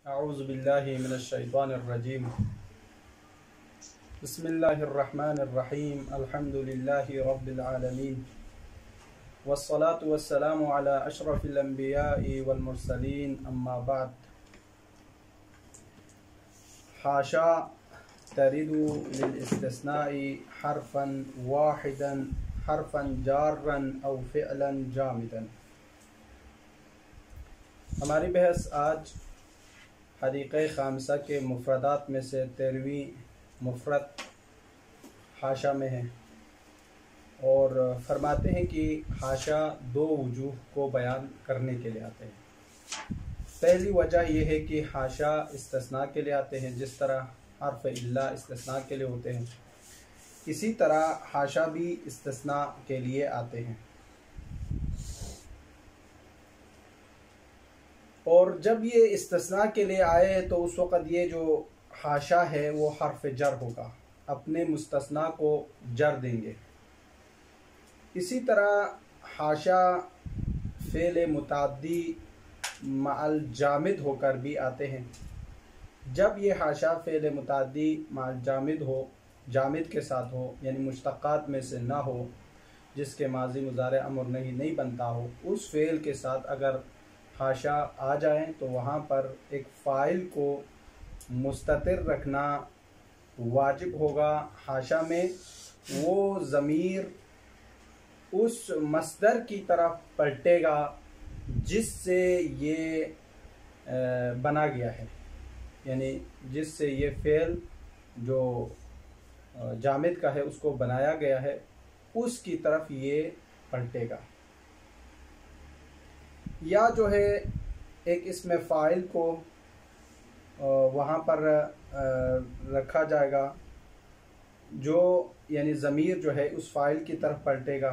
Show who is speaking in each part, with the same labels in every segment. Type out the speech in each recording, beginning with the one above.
Speaker 1: अऊज़ु बिल्लाहि मिनश्शैतानिर्रजीम। बिस्मिल्लाहिर्रहमानिर्रहीम। अल्हम्दुलिल्लाहि रब्बिल आलमीन वस्सलातु वस्सलामु अला अशरफिल अंबियाइ वल मुरसलीन, अम्मा बाद। हाशा तरिदु लिल इस्तिस्नाई हरफन वाहिदन हरफन जाररन औ फ़िअलन जामिदन। हमारी बहस आज हदीक़े ख़ामिसा के मुफ़रदात में से 13वीं मुफ़रद हाशा में है और फरमाते हैं कि हाशा दो वजूह को बयान करने के लिए आते हैं। पहली वजह यह है कि हाशा इस्तिस्ना के लिए आते हैं, जिस तरह हर्फ इल्ला इस्तिस्ना के लिए होते हैं, इसी तरह हाशा भी इस्तिस्ना के लिए आते हैं। और जब ये इस्तिस्ना के लिए आए तो उस वक़्त ये जो हाशा है वो हर्फ जर होगा, अपने मुस्तस्ना को जर देंगे। इसी तरह हाशा फ़ेल मुताद्दी माल जामिद होकर भी आते हैं। जब ये हाशा फ़ेल मुताद्दी माल जामिद हो, जामिद के साथ हो, यानी मुश्तक़ात में से ना हो, जिसके माज़ी मुज़ारे अमर नहीं बनता हो, उस फ़ेल के साथ अगर हाशा आ जाए तो वहाँ पर एक फ़ाइल को मुस्ततिर रखना वाजिब होगा। हाशा में वो ज़मीर उस मस्दर की तरफ पलटेगा जिससे ये बना गया है, यानी जिससे ये फ़ेल जो जामिद का है उसको बनाया गया है, उसकी तरफ ये पलटेगा। या जो है एक इसमें फ़ाइल को वहाँ पर रखा जाएगा जो यानी ज़मीर जो है उस फ़ाइल की तरफ पलटेगा,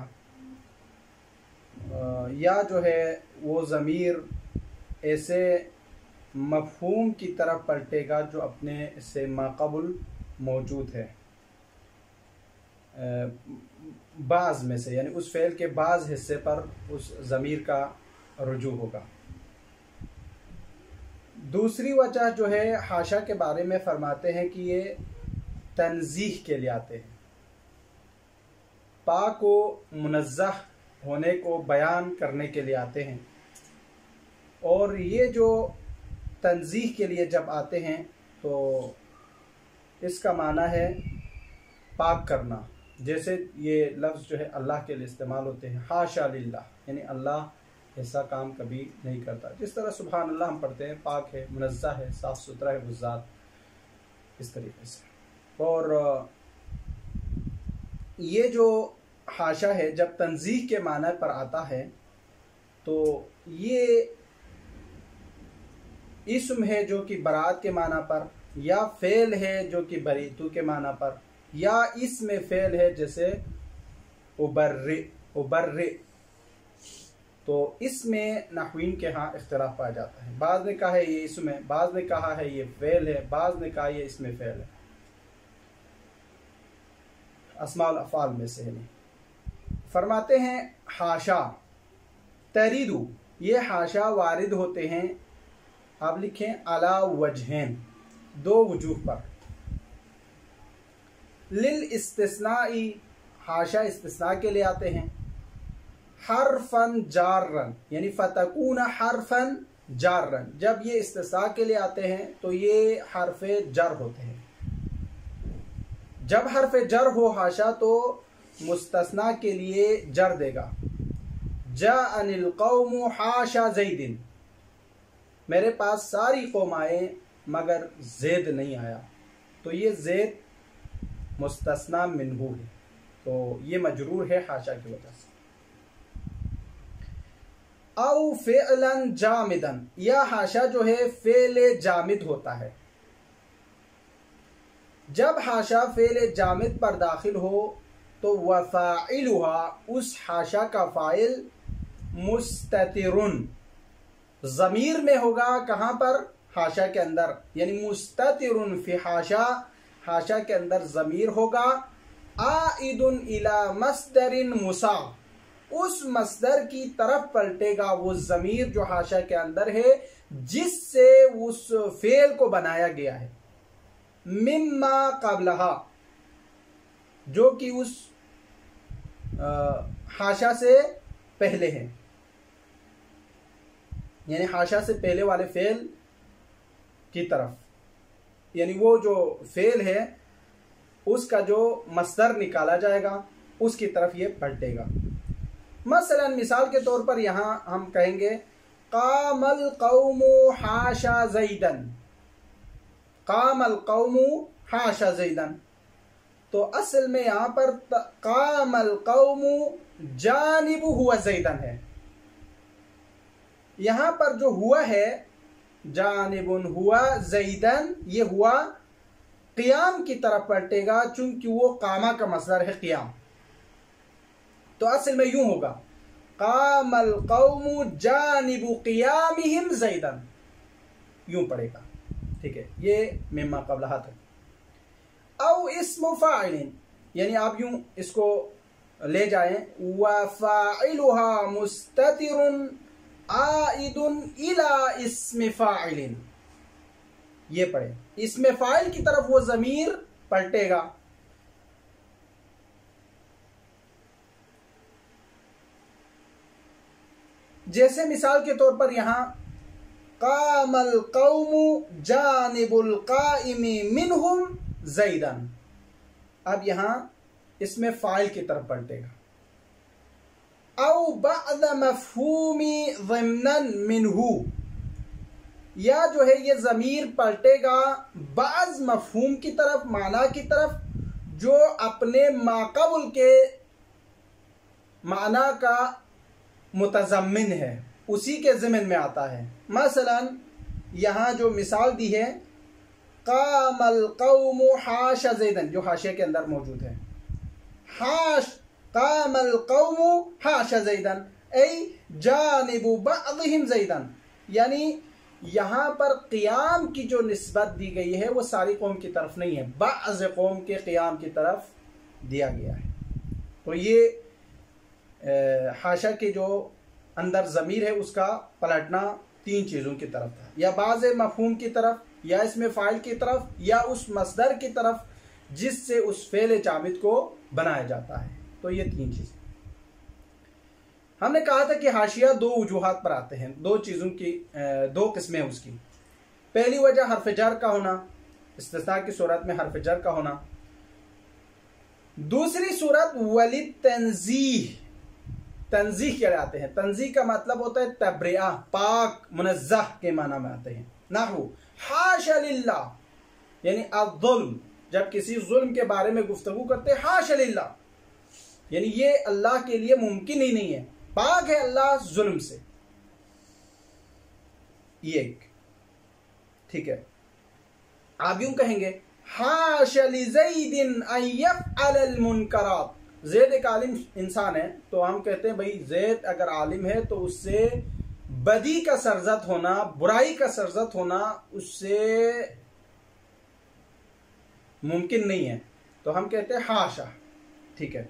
Speaker 1: या जो है वो ज़मीर ऐसे मफ़हूम की तरफ पलटेगा जो अपने से माक़बुल मौजूद है, बाज़ में से, यानी उस फ़ेल के बाज़ हिस्से पर उस ज़मीर का रुजू होगा। दूसरी वजह जो है हाशा के बारे में फ़रमाते हैं कि ये तंज़ीह के लिए आते हैं, पाक व मुनज़्ज़ह होने को बयान करने के लिए आते हैं। और ये जो तंज़ीह के लिए जब आते हैं तो इसका माना है पाक करना। जैसे ये लफ्ज़ जो है अल्लाह के लिए इस्तेमाल होते हैं, हाशा लिल्लाह, यानी अल्लाह ऐसा काम कभी नहीं करता। जिस तरह सुभान अल्लाह हम पढ़ते हैं, पाक है, मुनज़्ज़ह है, साफ़ सुथरा है वो ज़ात, इस तरीके से। और ये जो हाशा है जब तंज़ीह के माना पर आता है तो ये इस्म है जो कि बरात के माना पर, या फ़ेल है जो कि बरीतु के माना पर, या इसमें फ़ेल है जैसे उबर्रि। तो इसमें नहवीन के यहाँ इख्तिलाफ पाया जाता है। बाज़ ने कहा है ये इसम है, बाज़ ने कहा है ये फ़ेल है, बाज़ ने कहा ये इसमें फ़ेल है, अस्माउल अफ़आल में से है। फरमाते हैं हाशा तरीदु, ये हाशा वारिद होते हैं, आप लिखें अला वजहैन, दो वजूह पर। लिल इस्तिस्नाई, हाशा इस्तिस्ना के लिए आते हैं। हरफन जाररन, यानी फतकून हरफन जाररन, जब ये इस्तिस्ना के लिए आते हैं तो ये हरफे जर होते हैं। जब हरफे जर हो हाशा तो मुस्तस्ना के लिए जर देगा। जाअनिल कौमु हाशा ज़ैदिन, मेरे पास सारी कौम आए मगर ज़ैद नहीं आया, तो ये ज़ैद मुस्तस्ना मिन्हू है, तो ये मजरूर है हाशा की वजह से। औ फ़िअलन जामिदन, या हाशा जो है फ़ेल जामिद होता है। जब हाशा फ़ेल जामिद पर दाखिल हो तो वफ़ाइलुहा, उस हाशा का फ़ाइल मुस्ततिरुन, ज़मीर में होगा, कहाँ पर, हाशा के अंदर, यानी मुस्ततिरुन फ़ी हाशा, हाशा के अंदर ज़मीर होगा। आइदुन इला मस्दरिन मुसा, उस मस्दर की तरफ पलटेगा वो ज़मीर जो हाशा के अंदर है, जिससे उस फेल को बनाया गया है, मिम्मा कबलहा, जो कि उस हाशा से पहले है, यानी हाशा से पहले वाले फेल की तरफ, यानी वो जो फेल है उसका जो मस्दर निकाला जाएगा उसकी तरफ ये पलटेगा। मसलन मिसाल के तौर पर यहाँ हम कहेंगे कामल कौमु हाशा ज़ैदन, कामल कौमु हाशा ज़ैदन, तो असल में यहाँ पर कामल कौमु जानिबु हुआ ज़ैदन है। यहाँ पर जो हुआ है जानिबुन हुआ ज़ैदन, ये हुआ क़ियाम की तरफ पलटेगा चूंकि वो कामा का मसदर है क़ियाम। तो असल में यूं होगा कामल कौमु जानिबु क़ियामिहिम ज़ैदन, यूं पड़ेगा। ठीक है, ये मिम्मा क़ब्लहा था। औ इस्मु फ़ाइलिन, यानी आप यूं इसको ले जाएं, व फ़ाइलुहा मुस्ततिरुन आइदुन इला इस्मि फ़ाइलिन, ये पढ़े, इसमें फ़ाइल की तरफ वो ज़मीर पलटेगा। जैसे मिसाल के तौर पर यहां कामल कौमु जानिबुल काइमी मिनहुम ज़ैदन, अब यहां इसमें फ़ाइल की तरफ पलटेगा। औ बअद मफ़हूमी ज़िम्नन मिनहु, या जो है ये ज़मीर पलटेगा बाज़ मफ़हूम की तरफ, माना की तरफ, जो अपने माक़बुल के माना का मुतज़म्मिन है, उसी के ज़िम्न में आता है। मसलन यहाँ जो मिसाल दी है कामल कौमु हाशा ज़ैदन, जो हाशिया के अंदर मौजूद है, कामल कौमु हाशा ज़ैदन ऐ जानिबु बअदिहिम ज़ैदन, यानी यहाँ पर क़ियाम की जो निस्बत दी गई है वो सारी कौम की तरफ नहीं है, बाज़ कौम के क़ियाम की तरफ दिया गया है। तो ये हाशा के जो अंदर ज़मीर है उसका पलटना तीन चीज़ों की तरफ था, या बाज़ मफ़हूम की तरफ, या इसमें फ़ाइल की तरफ, या उस मसदर की तरफ जिससे उस फ़ेल जामिद को बनाया जाता है। तो ये तीन चीज़ हमने कहा था कि हाशिया दो वजूहात पर आते हैं, दो चीज़ों की दो किस्में उसकी। पहली वजह हर्फ जर का होना, इस्तिस्ना की सूरत में हर्फ जर का होना। दूसरी सूरत वलिद तंजीह, तंजीह कहलाते हैं। तंजीह का मतलब होता है तब्रिया, पाक मुनज़्ज़ह के माना में आते हैं। नाहु हाशा लिल्लाह, यानी अज़्ज़ुल्म, जब किसी जुल्म के बारे में गुफ्तगू करते हैं हाशा लिल्लाह, यानी ये अल्लाह के लिए मुमकिन ही नहीं है, पाक है अल्लाह जुल्म से, ये एक। ठीक है, आप यूं कहेंगे हाशा लिज़ैदिन अन यफ़अल मुनकरात, ज़ैद एक आलिम इंसान है तो हम कहते हैं भाई ज़ैद अगर आलिम है तो उससे बदी का सरजद होना, बुराई का सरजद होना उससे मुमकिन नहीं है, तो हम कहते हैं हाशा। ठीक है,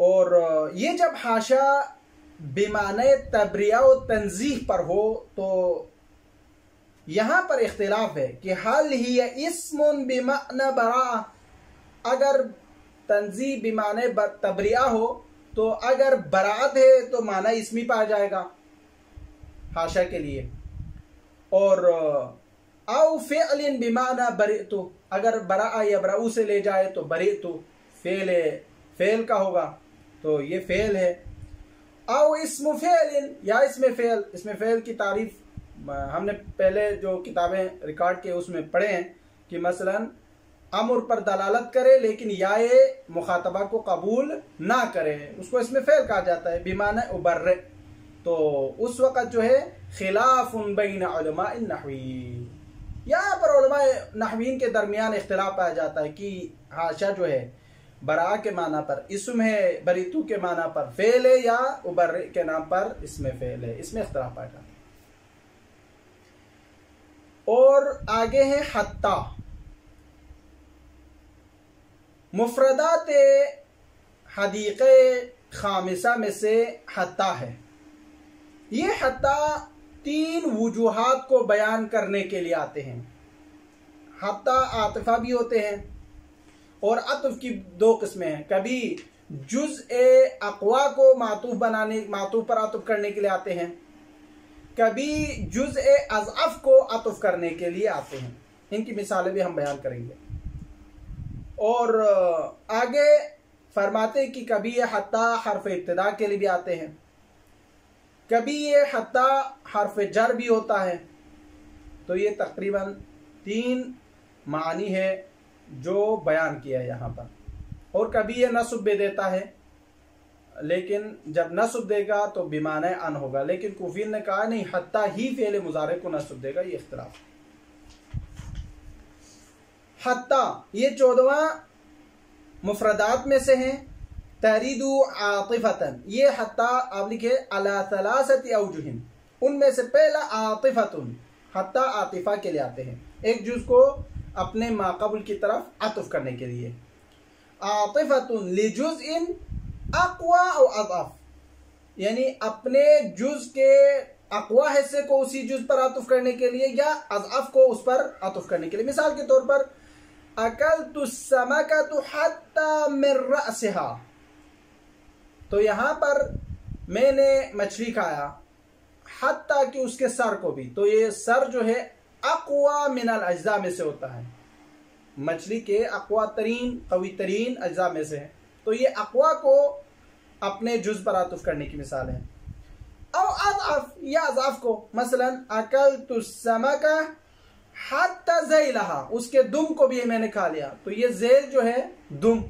Speaker 1: और ये जब हाशा बेमाने तब्रिया व तंजीह पर हो तो यहां पर इख्तिलाफ है कि हल ही इस्मुन बिमाना बरा, अगर तंजीह बिमाने तब्रिया हो तो अगर बरात है तो माना इसमी पाया जाएगा हाशा के लिए, और औ फ़िअलिन बिमाना बरिअतु, अगर बरा या बराऊ से ले जाए तो बरिअतु फेल का होगा, तो ये फेल है। औ इस्मु फ़िअलिन, या इसमें फेल की तारीफ हमने पहले जो किताबें रिकॉर्ड किए उसमें पढ़े हैं कि मसलन अमर पर दलालत करे लेकिन याए मुखातबा को कबूल ना करे, उसको इसमें फेल कहा जाता है बिमाना उबर्रे। तो उस वक़्त जो है खिलाफुन बैन उलमाए नहवी, यहाँ पर उलमाए नहवीन के दरमियान इख्तिलाफ पाया जाता है कि हाशा जो है बरा के माना पर इस्म है, बरीतू के माना पर फेल है, या उबर्रे के नाम पर इसमें फेल है, इसमें इख्तिलाफ पाया जाता है। और आगे है हत्ता, मुफरदात हदीक़े खामिसा में से हत्ता है। ये हत्ता 3 वजूहात को बयान करने के लिए आते हैं। हत्ता आतिफा भी होते हैं और अतुफ की 2 किस्में हैं। कभी जुज़-ए अक़वा को मातूफ पर अतुफ करने के लिए आते हैं, कभी जुज़-ए अज़अफ़ को अतुफ करने के लिए आते हैं। इनकी मिसालें भी हम बयान करेंगे। और आगे फरमाते हैं कि कभी ये हत्ता हर्फ इब्तिदा के लिए भी आते हैं, कभी ये हत्ता हर्फ जर भी होता है। तो ये तकरीबन 3 मानी है जो बयान किया है यहाँ पर। और कभी ये नस्ब भी देता है, लेकिन जब नस्ब देगा तो बिमाने अन होगा, लेकिन कुफीन ने कहा नहीं, हत्ता ही फ़ेल मुज़ारे को नस्ब देगा। ये इख्तिलाफ। हत्ता ये 14वां मुफरदात में से हैं। तरीदु आतिफतन, ये हत्ता आप लिखे अला सलासति औजुहिन, उनमें से पहला आतिफतुन, हत्ता आतिफा के लिए आते हैं, एक जुज़ को अपने माक़बुल की तरफ अतुफ करने के लिए। आतिफतुन लिजुज़इन अक़वा और अज़अफ़, यानी अपने जुज़ के अक़वा हिस्से को उसी जुज़ पर अतुफ करने के लिए या अज़अफ़ को उस पर अतुफ करने के लिए। मिसाल के तौर पर अकलतु समकतु हत्ता मिन रअसिहा, तो यहाँ पर मैंने मछली खाया हत्ता कि उसके सर को भी। तो ये सर जो है अक़वा मिनल अज्जा में से होता है, मछली के अक़वा तरीन कवी तरीन अज्जा में से है। तो ये अक़वा को अपने जुज़ पर आतुफ करने की मिसाल है। और अज़अफ़ या अज़अफ़ को, मसलन अकलतु समका हत्ता ज़ैलहा, उसके दुम को भी मैंने खा लिया। तो ये ज़ैल जो है दुम,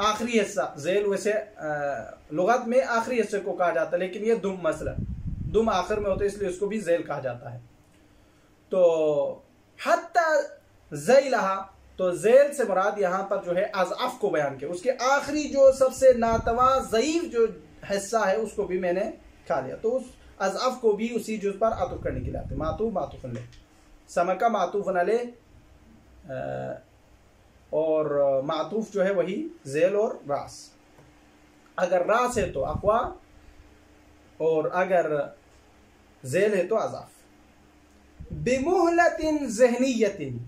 Speaker 1: आखिरी हिस्सा। ज़ैल वैसे लुगत में आखिरी हिस्से को कहा जाता है, लेकिन ये दुम, मसलन दुम आखिर में होता है, इसलिए उसको भी ज़ैल कहा जाता है। तो हत्ता ज़ैलहा, तो ज़ैल से मुराद यहाँ पर जो है अज़अफ़ को बयान किया, उसके आखिरी जो सबसे नातवा ज़ईफ़ जो हिस्सा है उसको भी मैंने खा लिया। तो उस अज़अफ़ को भी उसी जुज़ पर अतुफ करने के लिए आते। मातूफ़ मातूफ़न ले, समका मातूफ़न अले, और मातूफ़ जो है वही ज़ैल और रास। अगर रास है तो अक़वा, और अगर ज़ैल है तो अज़अफ़। बिमुहलतिन ज़हनियतिन,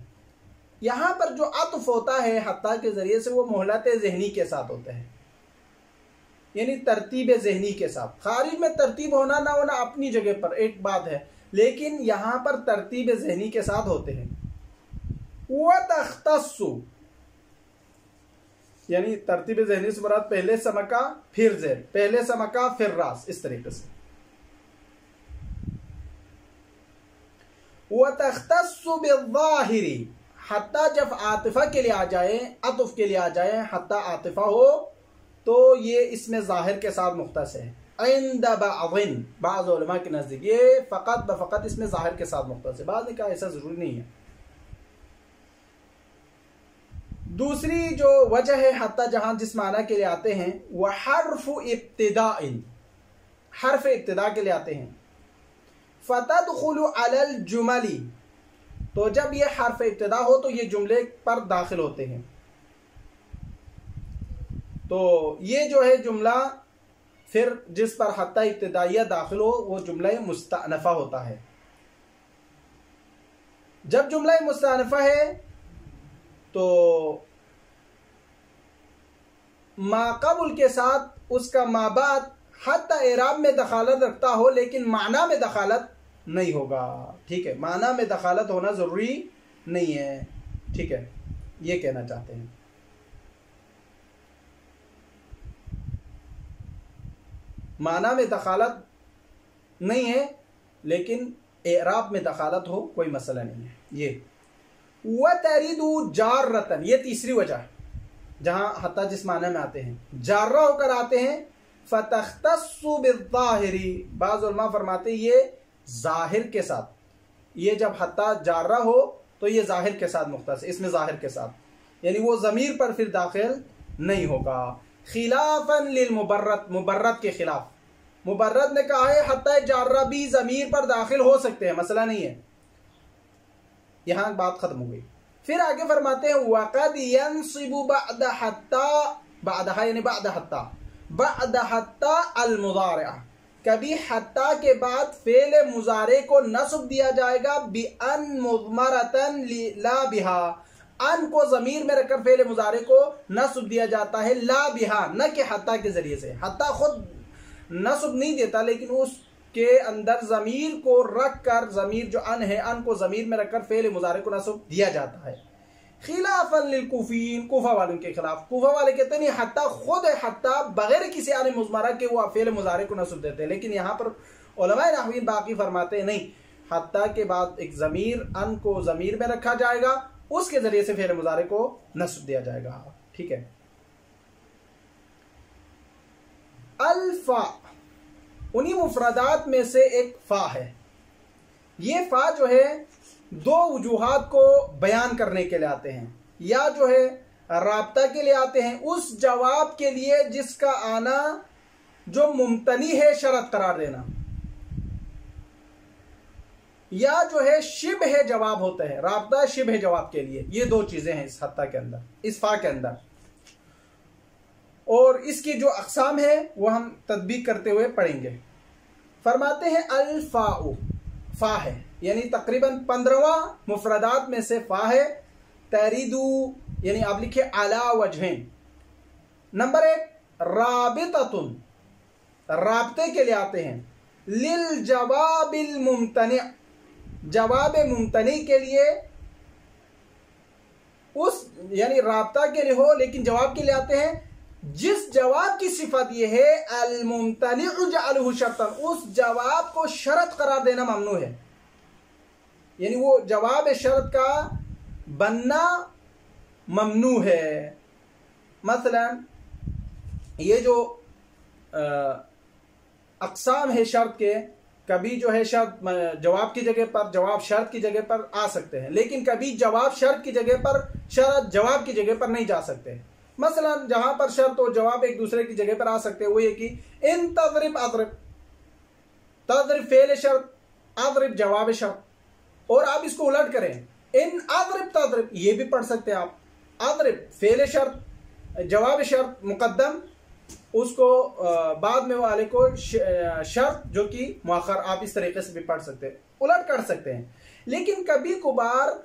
Speaker 1: यहाँ पर जो अतुफ होता है हत्ता के ज़रिए से वो मोहलत ज़हनी के साथ होता है, यानी तरतीब ज़हनी के साथ। खारिज में तरतीब होना ना होना अपनी जगह पर एक बात है, लेकिन यहाँ पर तरतीब ज़हनी के साथ होते हैं। वतख्तस्सु, यानी तरतीब ज़हनी से मुराद पहले समका फिर ज़ैल, पहले समका फिर रास, इस तरीके से। वतख्तस्सु बिज़्ज़ाहिरी, हत्ता जब आतिफा के लिए आ जाए, अतुफ के लिए आ जाए, हत्ता आतिफा हो तो ये इसमें ज़ाहिर के साथ मुख्तस है। इंद बाज़िन, बाज़ उलमा के नज़दीक ये फ़कत बफ़कत इसमें ज़ाहिर के साथ मुख्तस है, बाज़ ने कहा ऐसा ज़रूरी नहीं है। दूसरी जो वजह है हत्ता जहाँ जिस माना के लिए आते हैं वह हर्फ़ इब्तिदाइन, हर्फ इब्तिदा के लिए आते हैं। फ़तदख़ुलु अलल जुमली, तो जब ये हर्फ इब्तिदा हो तो ये जुमले पर दाखिल होते हैं। तो ये जो है जुमला फिर जिस पर हत्ता इब्तिदाइया दाखिल हो वो जुमला मुस्तअनफ़ा होता है। जब जुमला मुस्तअनफ़ा है तो माक़बुल के साथ उसका माबाद हत्ता एराब में दखालत रखता हो, लेकिन माना में दखालत नहीं होगा। ठीक है, माना में दखालत होना ज़रूरी नहीं है। ठीक है, ये कहना चाहते हैं। माना में दखालत नहीं है, लेकिन एराब में दखालत हो, कोई मसला नहीं है। ये वतरिदु जाररतन, ये तीसरी वजह जहां हत्ता जिस माना में आते हैं जार्रा होकर आते हैं। फतख्तस्सु बिज़्ज़ाहिरी, बाज़ उलमा फरमाते ये जाहिर के साथ, ये जब हत्ता जार्रा हो तो ये जाहिर के साथ मुख्तस है, इसमें जाहिर के साथ, यानी वो ज़मीर पर फिर दाखिल नहीं होगा। खिलाफन लिल मुबर्रत, मुबर्रत के खिलाफ। मुबर्रत ने कहा है हत्ता जार्रा भी ज़मीर पर दाखिल हो सकते हैं, मसला नहीं है। यहाँ बात खत्म हो गई। फिर आगे फरमाते हैं वक़द यंसिबु बअद हत्ता, बअदहा यानी बअद हत्ता, बअद हत्ता अल मुज़ारिअ, कभी हत्ता के बाद फेल मुजारे को नस्ब दिया जाएगा बि अन मुज़मरतन ला बिहा, अन को ज़मीर में रखकर फेल मुजारे को नस्ब दिया जाता है ला बिहा, न कि हत्ता के जरिए से। हत्ता खुद नस्ब नहीं देता लेकिन उसके अंदर ज़मीर को रखकर, ज़मीर जो अन है, अन को ज़मीर में रखकर फेल मुजारे को नस्ब दिया जाता है। खिलाफन लिलकुफीन, कूफा वालों के खिलाफ। कूफा वाले कहते नहीं हत्ता खुद है, हत्ता बगैर किसी आने मुज़मरा के वो फेल मुजारे को नस्ब देते हैं, लेकिन यहाँ पर उलमाए नहवीन बाकी फरमाते हैं नहीं, हत्ता के बाद एक ज़मीर, अन को ज़मीर में रखा जाएगा, उसके जरिए से फेल मुजारे को नस्ब दिया जाएगा। ठीक है। अल्फा उन्हीं मुफरदात में से एक फ़ा है। ये फ़ा जो है दो वजूहात को बयान करने के लिए आते हैं, या जो है राब्ता के लिए आते हैं, उस जवाब के लिए जिसका आना जो मुमतनी है शर्त करार देना, या जो है शिब है जवाब होता है, राब्ता शिब है जवाब के लिए। ये दो चीजें हैं इस हत्ता के अंदर, इस फ़ा के अंदर। और इसकी जो अक़साम है वो हम तदबीक करते हुए पढ़ेंगे। फरमाते हैं अल्फाउ, फ़ा है, यानी तकरीबन 15वां मुफरदात में से फ़ा है। तरीदू यानी आप लिखिए अला वजहैन। नंबर 1 राबिततुन, राब्ते के लिए आते हैं। लिल जवाबिल मुमतनी, जवाब मुमतनी के लिए, उस यानी राब्ता के लिए हो लेकिन जवाब के लिए आते हैं जिस जवाब की सिफत यह है अल मुमतनी जअलहु शर्तन, उस जवाब को शर्त करार देना ममनू है, यानी वो जवाब शर्त का बनना ममनू है। मसलन ये जो अक़साम है शर्त के, कभी जो है शर्त जवाब की जगह पर, जवाब शर्त की जगह पर आ सकते हैं, लेकिन कभी जवाब शर्त की जगह पर, शर्त जवाब की जगह पर नहीं जा सकते। मसलन जहां पर शर्त और जवाब एक दूसरे की जगह पर आ सकते हैं वो ये कि इन तज़रिब अज़रिब, तज़रिब फेल शर्त, अज़रिब जवाब शर्त। और आप इसको उलट करें, इन अज़रिब तज़रिब, ये भी पढ़ सकते हैं आप। अज़रिब फेल शर्त, जवाब शर्त मुक़द्दम, उसको बाद में वाले को शर्त जो कि मुअख्खर, आप इस तरीके से भी पढ़ सकते हैं, उलट कर सकते हैं। लेकिन कभी कभार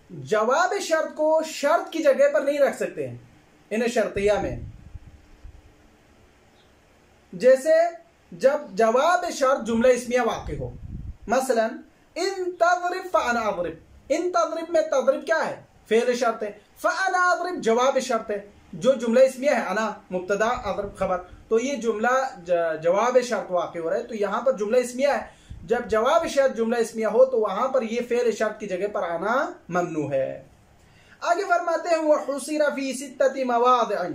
Speaker 1: जवाब शर्त को शर्त की जगह पर नहीं रख सकते हैं इन शर्तिया में। जैसे जब जवाब शर्त जुमला इस्मिया वाक़ई हो, मसलन इन तज़रिब फ़अना अज़रिब, इन तज़रिब में तज़रिब क्या है? फेल शर्त है। फ़अना अज़रिब जवाब शर्त है, जो जुमला इस्मिया है, अना मुब्तदा अज़रिब खबर, तो ये जुमला जवाब शर्त वाक़ई हो रहा है। तो यहाँ पर जुमला इस्मिया है, जब जवाब शर्त जुमला इस्मिया हो तो वहां पर ये फेल शर्त की जगह पर आना ममनू है। आगे फरमाते हैं वह हुसिरा फी सित्तति मवादिअ,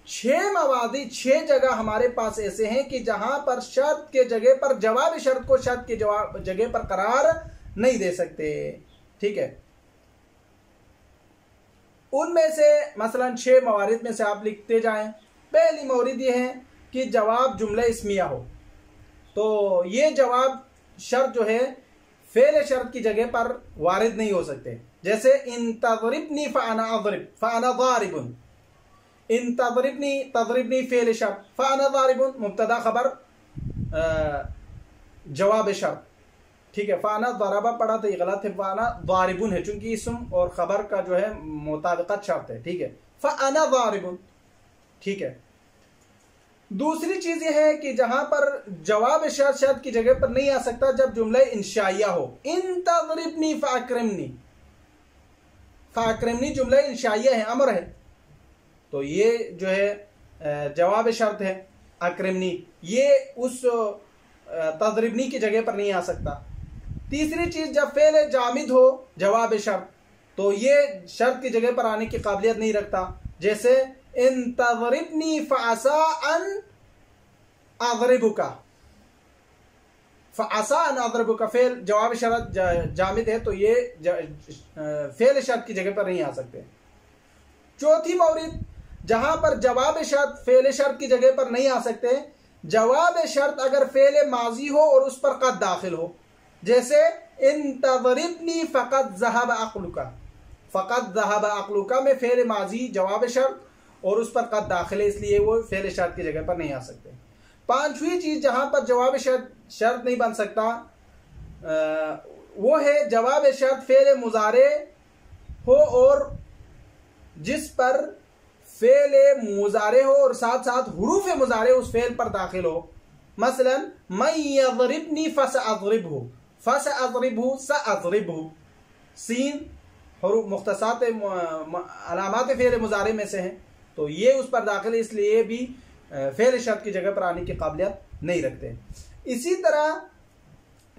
Speaker 1: 6 मवादी, 6 जगह हमारे पास ऐसे हैं कि जहां पर शर्त के जगह पर जवाब शर्त को शर्त के जवाब जगह पर करार नहीं दे सकते। ठीक है, उनमें से मसलन 6 मवारिद में से आप लिखते जाएं। पहली मौरिद ये है कि जवाब जुमला इस्मिया हो, तो ये जवाब शर्त जो है फेल शर्त की जगह पर वारिद नहीं हो सकते। जैसे इन तज़रिबनी फ़अना अज़रिब, फ़अना ज़ारिबुन, इन तज़रिबनी फेल शर्त, फ़अना ज़ारिबुन मुब्तदा खबर जवाब शर्त। ठीक है, फ़अना ज़रबा पढ़ा तो ये गलत है, फ़अना ज़ारिबुन है, चूंकि इसम और खबर का जो है मुताबिकत शर्त है। ठीक है, फ़अना ज़ारिबुन। ठीक है, दूसरी चीज यह है कि जहां पर जवाब शर्त शर्त की जगह पर नहीं आ सकता जब जुमला इंशाइया हो। इन तज़रिबनी फ़अक्रिमनी, फ़अक्रिमनी जुमला इंशाइया है, अमर है, तो ये जो है जवाब शर्त है अक्रिमनी, ये उस तज़रिबनी की जगह पर नहीं आ सकता। तीसरी चीज जब फेल जामिद हो जवाब शर्त, तो ये शर्त की जगह पर आने की काबिलियत नहीं रखता। जैसे इन तज़रिबनी फ़असा अन अज़रिबुका, फ़असा अन अज़रिबुका फेल जवाब शर्त जामिद है, तो ये फेल शर्त की जगह पर नहीं आ सकते। चौथी मौरिद जहां पर जवाब शर्त फेल शर्त की जगह पर नहीं आ सकते, जवाब शर्त अगर फेल माजी हो और उस पर कद दाखिल हो। जैसे इन तज़रिबनी फ़क़द ज़हब अक़लुका, फ़क़द ज़हब अक़लुका में फेल माजी जवाब शर्त और उस पर कद दाखिल है, इसलिए वो फेल शर्त की जगह पर नहीं आ सकते। पांचवी चीज जहां पर जवाब शर्त शर्त नहीं बन सकता, वो है जवाब शर्त फेल मुजारे हो और जिस पर फेल मुजारे हो और साथ साथ हुरूफ मुजारे उस फेल पर दाखिल हो। मसलन मैं यज़रिबनी फसअज़रिबहु, फसअज़रिबहु सअज़रिबहु, सीन हुरूफ मुख्तसात अलामात फेल मुजारे में से हैं, तो ये उस पर दाखिल है, इसलिए भी फेल शर्त की जगह पर आने की काबिलियत नहीं रखते। इसी तरह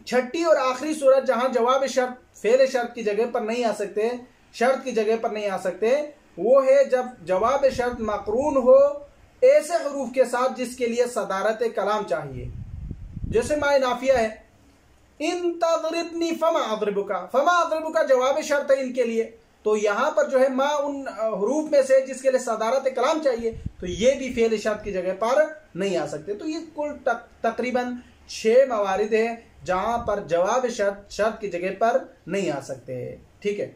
Speaker 1: छठी और आखिरी सूरत जहां जवाब शर्त फेल शर्त की जगह पर नहीं आ सकते, शर्त की जगह पर नहीं आ सकते, वो है जब जवाब शर्त मकरून हो ऐसे हरूफ के साथ जिसके लिए सदारत कलाम चाहिए। जैसे माए नाफिया है, इन तज़रिबनी फमा अज़रिबुका, फमा अज़रिबुका जवाब शर्त है इनके लिए, तो यहां पर जो है माँ उन हरूफ में से जिसके लिए सदारत कलाम चाहिए, तो ये भी फेल शर्त की जगह पर नहीं आ सकते। तो ये कुल तकरीबन 6 मवारिद है जहां पर जवाब शर्त की जगह पर नहीं आ सकते। ठीक है।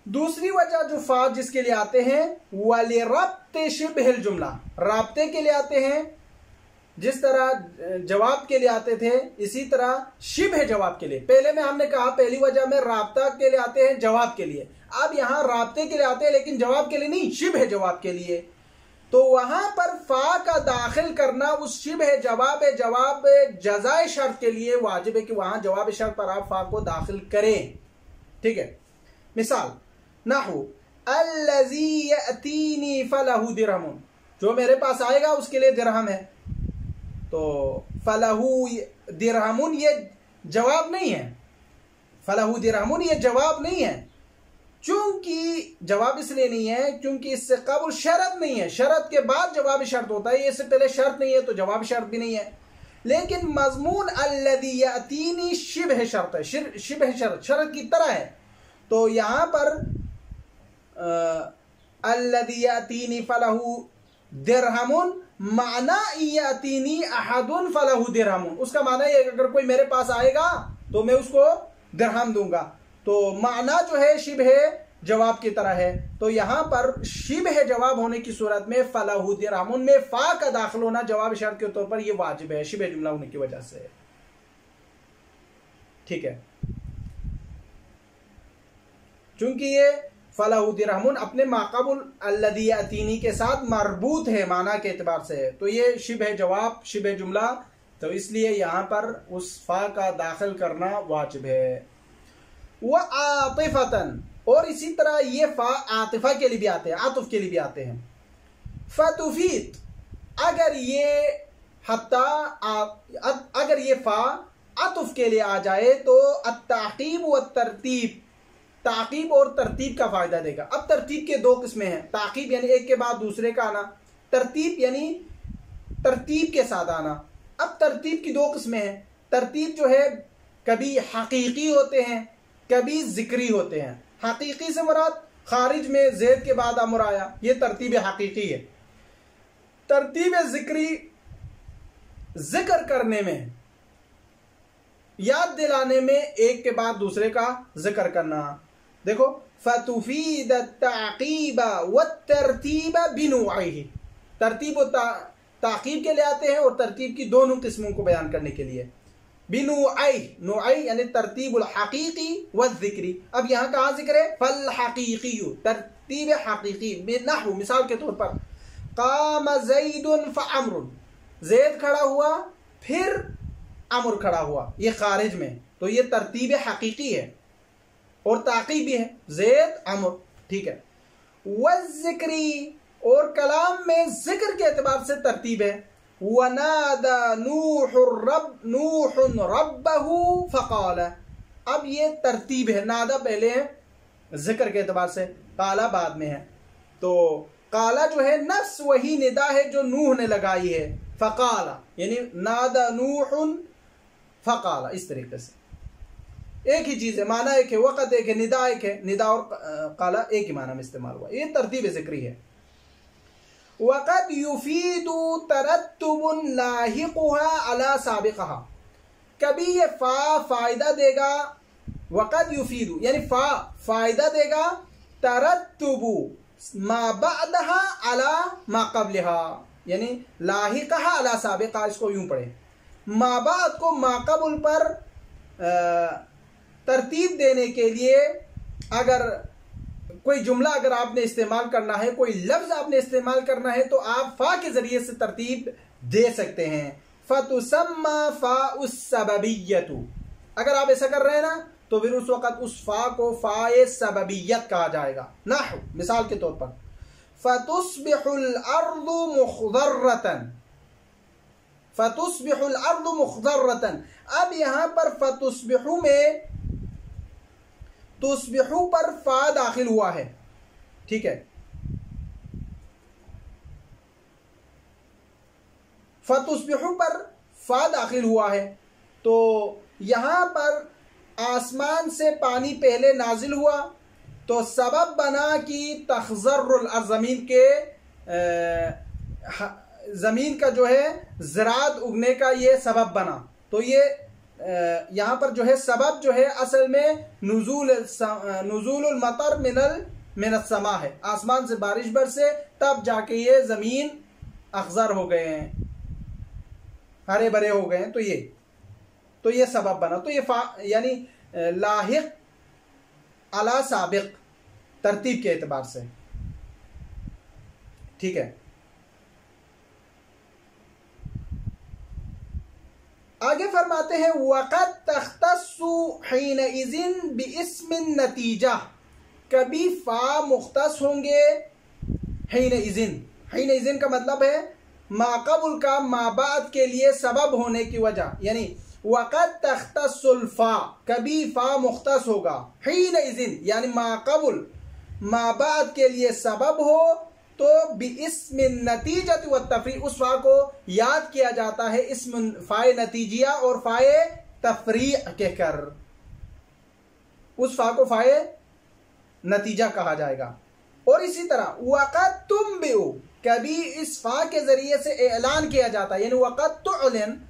Speaker 1: दूसरी वजह जो फा जिसके लिए आते हैं वाले रब्ते शिबहिल जुमला, राब्ते के लिए आते हैं, जिस तरह जवाब के लिए आते थे इसी तरह शिबह जवाब के लिए। पहले में हमने कहा पहली वजह में राब्ता के लिए आते हैं जवाब के लिए, अब यहां राब्ते के लिए आते हैं लेकिन जवाब के लिए नहीं, शिबह जवाब के लिए। तो वहां पर फा का दाखिल करना उस शिबह जवाब जजाए शर्त के लिए वाजिब है कि वहां जवाब शर्त पर आप फा को दाखिल करें। ठीक है। मिसाल नहू अल्लज़ी यअतीनी फलहु दिरहमुन, जो मेरे पास आएगा उसके लिए दिरहम है, तो फलहु दिरहमुन ये जवाब नहीं है, फलहु दिरहमुन ये जवाब नहीं है। चूंकि जवाब इसलिए नहीं है क्योंकि इससे कबल शर्त नहीं है, शर्त के बाद जवाब शर्त होता है, इससे पहले शर्त नहीं है तो जवाब शर्त भी नहीं है। लेकिन मजमून अल्लज़ी यअतीनी शिबह शर्त है, शिबह शर्त की तरह है, तो यहां पर अल्लज़ी यअतीनी फलहु दिरहमुन माना यअतीनी अहदुन फलहु दिरहमुन, उसका माना है अगर कोई मेरे पास आएगा तो मैं उसको दिरहम दूंगा, तो माना जो है शिबह जवाब की तरह है। तो यहां पर शिबह जवाब होने की सूरत में फलहु दिरहमुन में फा का दाखिल होना जवाब शर्त के तौर पर यह वाजिब है, शिबह जुमला होने की वजह से। ठीक है। चूंकि ये फलहु दिरहमुन अपने माक़बुल अल्लज़ी यअतीनी के साथ मरबूत है माना के एतबार से, तो ये शिबह जवाब शिबह जुमला, तो इसलिए यहां पर उस फा का दाखिल करना वाजिब है। वह आतिफतन, और इसी तरह ये फा आतिफा के लिए भी आते हैं, आतुफ के लिए भी आते हैं। फतुफीत, अगर ये फा आतुफ के लिए आ जाए तो अत्ताक़ीब व तरतीब, ताक़ीब और तरतीब का फायदा देगा। अब तरतीब के 2 किस्में हैं, ताक़ीब यानी एक के बाद दूसरे का आना, तरतीब यानी तरतीब के साथ आना। अब तरतीब की 2 किस्में हैं, तरतीब जो है कभी हकीकी होते हैं कभी जिक्री होते हैं। हकीकी से मुराद खारिज में ज़ैद के बाद अमर आया, ये तरतीब हकीकी है। तरतीब जिक्री जिक्र करने में, याद दिलाने में एक के बाद दूसरे का जिक्र करना। देखो फतुफीद ताक़ीब व तरतीब बिनुआही, तरतीब ताक़ीब के लिए आते हैं और तरतीब की दोनों किस्मों को बयान करने के लिए। बिनुआई, नुआई यानी तरतीबुल हकीकी व जिक्री। अब यहाँ कहाँ जिक्र है? फल हकीकी, तरतीब हकीकी। नहू मिसाल के तौर पर काम ज़ैदुन फ़अम्रुन, ज़ैद खड़ा हुआ फिर अमर खड़ा हुआ, ये खारिज में, तो ये तरतीब हकीकी है और ताक़ीब भी है, ज़ैद अमर। ठीक है। वज़िक्री, और कलाम में जिक्र के एतबार से तरतीब है। वनादा नूहुन रब्बहु फ़क़ाल, अब ये तरतीब है, नादा पहले है जिक्र के एतबार से, काला बाद में है। तो काला जो है नफ्स वही निदा है जो नूह ने लगाई है, फ़क़ाला यानी नादा नूहुन फ़क़ाला, इस तरीके से एक ही चीज़ है, माना एक है, वक़्त एक है, निदा एक है, निदा और काला एक ही माना में इस्तेमाल हुआ, ये तरतीब ज़िक्री है। वक़द युफीदु तरत्तुबुन लाहिक़ुहा अला साबिक़हा, कभी ये फ़ा फ़ायदा देगा, वक़द युफीदु यानी फ़ा फ़ायदा देगा, तरत्तुबु मा बअदहा अला मा क़ब्लहा, यानी लाहिक़हा अला साबिक़हा, इसको यूं पढ़े, माबाद को माकबुल पर तरतीब देने के लिए अगर कोई जुमला अगर आपने इस्तेमाल करना है, कोई लफ्ज आपने इस्तेमाल करना है, तो आप फा के जरिए से तरतीब दे सकते हैं। फतुसम्मा फाउस सबबिय्यतु, अगर आप ऐसा कर रहे हैं ना तो फिर उस वक़्त उस फा को फाए सबबियत कहा जाएगा। नहू, मिसाल के तौर पर फतुस्बिहुल अर्दु मुख्दर्रतन, फतुस्बिहुल अर्दु मुख्दर्रतन। अब यहां पर फतुस्बिहु में तुस्बिहु पर फा दाखिल हुआ है, ठीक है। फतुस्बिहु पर फा दाखिल हुआ है, तो यहां पर आसमान से पानी पहले नाजिल हुआ तो सबब बना कि तखज़रुल ज़मीन के ज़मीन का जो है ज़राअत उगने का ये सबब बना। तो ये यहाँ पर जो है सबब जो है असल में नुज़ूलुल मतर मिनस समा है, आसमान से बारिश बरसे तब जाके ये ज़मीन अखज़र हो गए हैं, हरे भरे हो गए हैं, तो ये सबब बना। तो ये यानी लाहिक अला साबिक तरतीब के एतबार से, ठीक है। आगे फरमाते हैं वक़द तख्तस्सुहीनइज़िन बिइस्मिन नतीजा, कभी फा मुख्तस होंगेहीनइज़िन।हीनइज़िन का मतलब है माकबुल का माबाद के लिए सबब होने की वजह, यानी वक़द तख्तस्सुल फा, कभी फा मुख्तस होगा, हीनइज़िन यानी माकबुल माबाद के लिए सबब हो तो बिइस्मिन नतीजत व तफरीक, उस फा को याद किया जाता है इस्म फाए नतीजिया और फाए तफरीक कहकर, उस फा को फाए नतीजा कहा जाएगा। और इसी तरह वक़द तुंबिउ, कभी इस फा के जरिए से ऐलान किया जाता है, यानी वक़द तुअलिन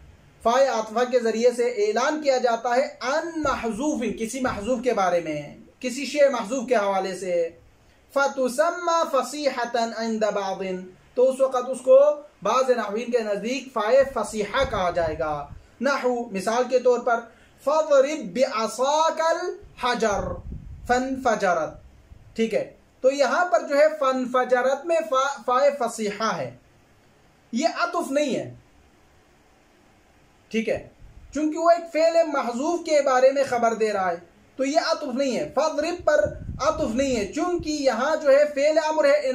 Speaker 1: फाए आतफा के जरिए से ऐलान किया जाता है अन महजूफिन, किसी महजूफ के बारे में, किसी शे महजूफ के हवाले से। फतुसम्मा फसीहतन इंद बादिन, तो उस वक़्त उसको बाज़ नहवीन के नज़दीक फाए फसीहा कहा जाएगा। नहू, मिसाल के तौर पर फज़रिब बिअसाकल हजर फनफजरत, ठीक है। तो यहाँ पर जो है फनफजरत में फाए फसीहा है, ये अतुफ नहीं है, ठीक है, चूंकि वो एक फेल महजूफ के बारे में खबर दे रहा है, तो ये अतुफ नहीं है। फज़रिब पर अतुफ नहीं है, चूंकि यहाँ जो है फेल अम्र है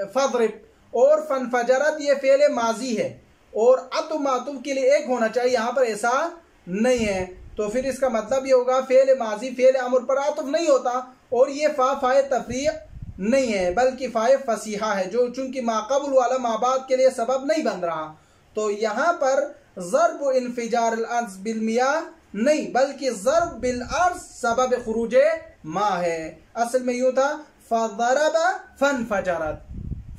Speaker 1: फज़रिब, और फनफजरत ये फेल माजी है, और अतुफ मातुफ के लिए एक होना चाहिए, यहाँ पर ऐसा नहीं है। तो फिर इसका मतलब ये होगा फेल माजी फेल अम्र पर अतुफ नहीं होता, और ये फाए तफरीक नहीं है, बल्कि फाए फसीहा है, जो चूंकि माकबुल वाला माबाद के लिए सबब नहीं बन रहा। तो यहाँ पर ज़र्ब इन्फिजार अर्ज़ बिल मियाह नहीं, बल्कि ज़र्ब बिल अर्ज़ सबब खुरूजे मा है। असल में यूँ था फ़ज़रब फ़नफ़जरत,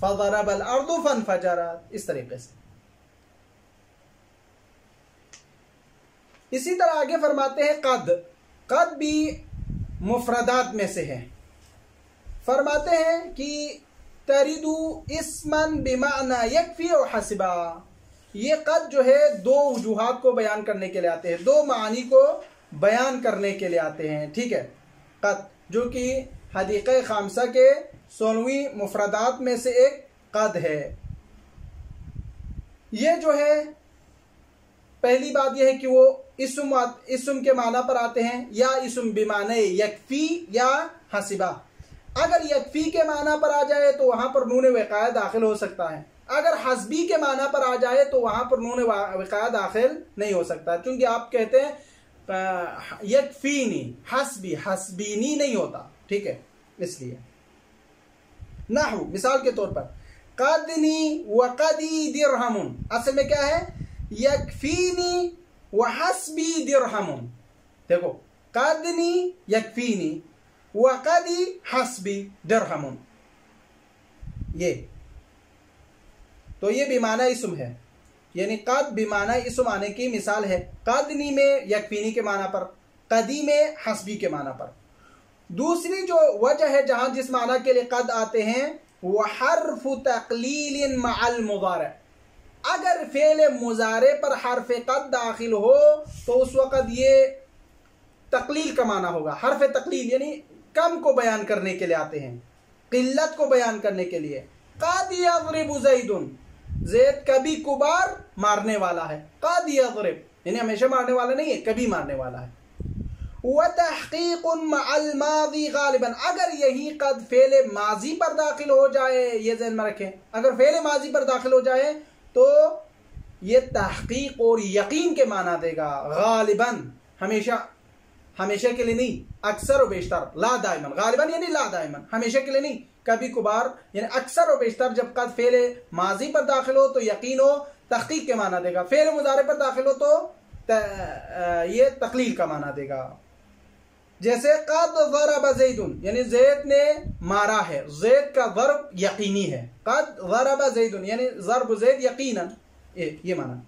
Speaker 1: फ़ज़रबल अर्दु फ़नफ़जरत, इस तरीके से। इसी तरह आगे फरमाते हैं कद भी मुफरदात में से है। फरमाते हैं कि तरिदु इस्मन बिमाना यकफी और हसिबा, ये कद जो है दो वजूहात को बयान करने के लिए आते हैं, दो मानी को बयान करने के लिए आते हैं, ठीक है। कद जो कि हदीक़े खामसा के 16वीं मुफरदात में से एक कद है। ये जो है पहली बात यह है कि वो इस्म के माना पर आते हैं, या इस्म बिमाने यकफी या हसिबा। अगर यकफी के माना पर आ जाए तो वहां पर नून वक़ाया दाखिल हो सकता है, अगर हस्बी के माना पर आ जाए तो वहां पर नून वक़ाया दाखिल नहीं हो सकता, क्योंकि आप कहते हैं यकफीनी, हस्बी हस्बीनी नहीं होता, ठीक है, इसलिए। नाहु, मिसाल के तौर पर कदनी व कदी दिरहमुन, असल में क्या है यकफीनी व हस्बी दिरहमुन। देखो कदनी यकफीनी व कदी हस्बी दिरहमुन, ये तो ये बिमाना इस्म है, यानी कद बिमाना इस्म आने की मिसाल है। कदनी में यकफीनी के माना पर, कदी में हस्बी के माना पर। दूसरी जो वजह है जहां जिस माना के लिए कद आते हैं वह हर्फ तक़लील मअल मुदारे, अगर फेल मुजारे पर हर्फ कद दाखिल हो तो उस वक़्त ये तकलील का माना होगा। हर्फ तकलील यानी कम को बयान करने के लिए आते हैं, किल्लत को बयान करने के लिए। कद यज़रिबु ज़ैदुन, ज़ैद कभी कुबार मारने वाला है। कद यज़रिब यानी हमेशा मारने वाला नहीं है, कभी मारने वाला है। व तहक़ीक़ुन मअल माज़ी गालिबन, अगर यही कद फेल माजी पर दाखिल हो जाए, ये ज़हन में रखें, अगर फेल माजी पर दाखिल हो जाए तो ये तहक़ीक़ और यकीन के माना देगा। गालिबन हमेशा, हमेशा के लिए नहीं, अक्सर और बेशतर। ला दाइमन, गालिबन यानी ला दाइमन, हमेशा के लिए नहीं, कभी कभार यानी अक्सर और बेशतर। जब कद फेल माजी पर दाखिल हो तो यकीन हो तहक़ीक़ के माना देगा। फेल मुज़ारे पर दाखिल हो तो ये तकलील का माना देगा। जैसे कद ज़रब ज़ैदुन यानी ज़ैद ने मारा है, ज़ैद का ज़र्ब यकीनी है। कद ज़रब ज़ैदुन यानी ज़र्ब ज़ैद यकीनन, ये माना।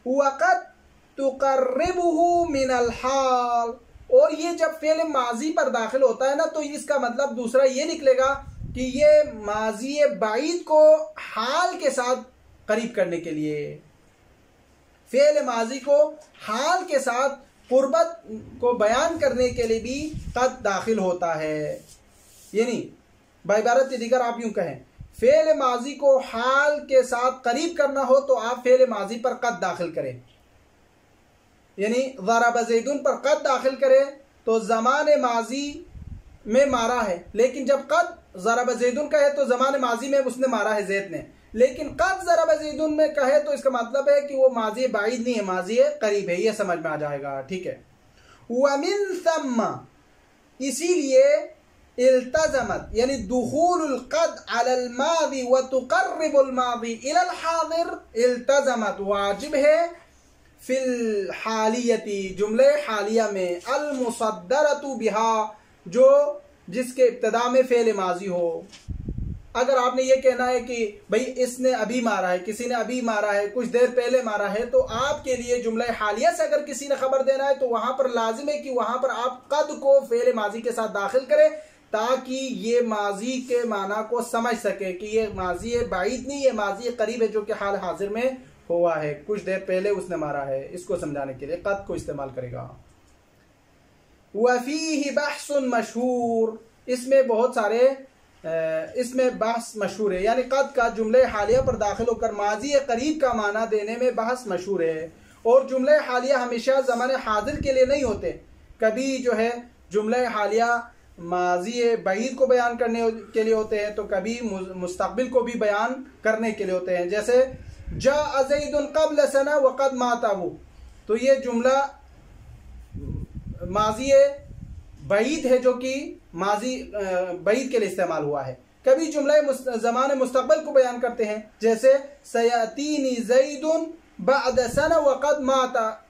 Speaker 1: वक़द तुक़र्रिबुहु मिनल हाल, और ये जब फेल माजी पर दाखिल होता है ना तो इसका मतलब दूसरा ये निकलेगा कि ये माजी बाइद को हाल के साथ करीब करने के लिए, फेल माजी को हाल के साथ कुर्बत को बयान करने के लिए भी कद दाखिल होता है। यानी बाइबारत दीगर आप यूं कहें, फेल माजी को हाल के साथ करीब करना हो तो आप फेल माजी पर कद दाखिल करें। यानी ज़रब ज़ैदुन पर कद दाखिल करें तो ज़माने माजी में मारा है, लेकिन जब कद ज़रब ज़ैदुन का है तो ज़माने माजी में उसने मारा है ज़ैद ने। लेकिन कद ज़रब ज़ैदुन में कहे तो इसका मतलब है कि वो माजी बाइद नहीं है, माजी करीब है। ये समझ में आ जाएगा, ठीक है। वमिन सम्मा, इसीलिए इल्तज़मत यानी दुखूलुल कद अलल माज़ी व तुक़र्रिबुल माज़ी इलल हाज़िर, इल्तज़मत वाजिब है फिल हालियती जुमले हालिया में, अल मुसद्दरतु बिहा जो जिसके इब्तिदा में फेल माजी हो। अगर आपने ये कहना है कि भाई इसने अभी मारा है, किसी ने अभी मारा है, कुछ देर पहले मारा है, तो आपके लिए जुमला हालिया से अगर किसी ने खबर देना है तो वहां पर लाजिम है कि वहां पर आप कद को फेल माजी के साथ दाखिल करें ताकि ये माजी के माना को समझ सके कि ये माजी बाइद नहीं, ये माजी करीब है जो कि हाल हाजिर में हुआ है, कुछ देर पहले उसने मारा है। इसको समझाने के लिए कद को इस्तेमाल करेगा। वफीही बहसुन मशहूर, इसमें बहुत सारे इसमें बहस मशहूर है, यानी कद का जुमले हालिया पर दाखिल होकर माजी करीब का माना देने में बहस मशहूर है। और जुमले हालिया हमेशा ज़माने हाजिर के लिए नहीं होते, कभी जो है जुमले हालिया माजी बईद को बयान करने के लिए होते हैं तो कभी मुस्तकबिल को भी बयान करने के लिए होते हैं। जैसे जा ज़ैदुन क़ब्ल सना वक़द माताहु, तो ये जुमला माजी बईद है जो कि माजी बईद के लिए इस्तेमाल हुआ है। कभी जुमला ज़माने मुस्तकबिल को बयान करते हैं, जैसे सयातीनी ज़ैदुन बअद सना वक़द माता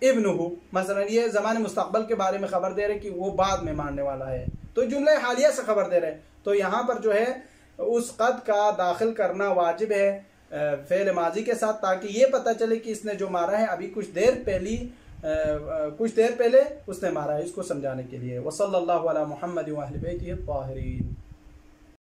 Speaker 1: इब्नुहु, मसलन ये ज़माने मुस्तकबिल के बारे में खबर दे रहे कि वो बाद में मारने वाला है, तो जुमला हालिया से खबर दे रहे। तो यहाँ पर जो है उस कद का दाखिल करना वाजिब है फेल माजी के साथ, ताकि ये पता चले कि इसने जो मारा है अभी कुछ देर पहले उसने मारा है, इसको समझाने के लिए। वसल्लल्लाहु अला मुहम्मद व अहले बैतिही अत्ताहिरीन।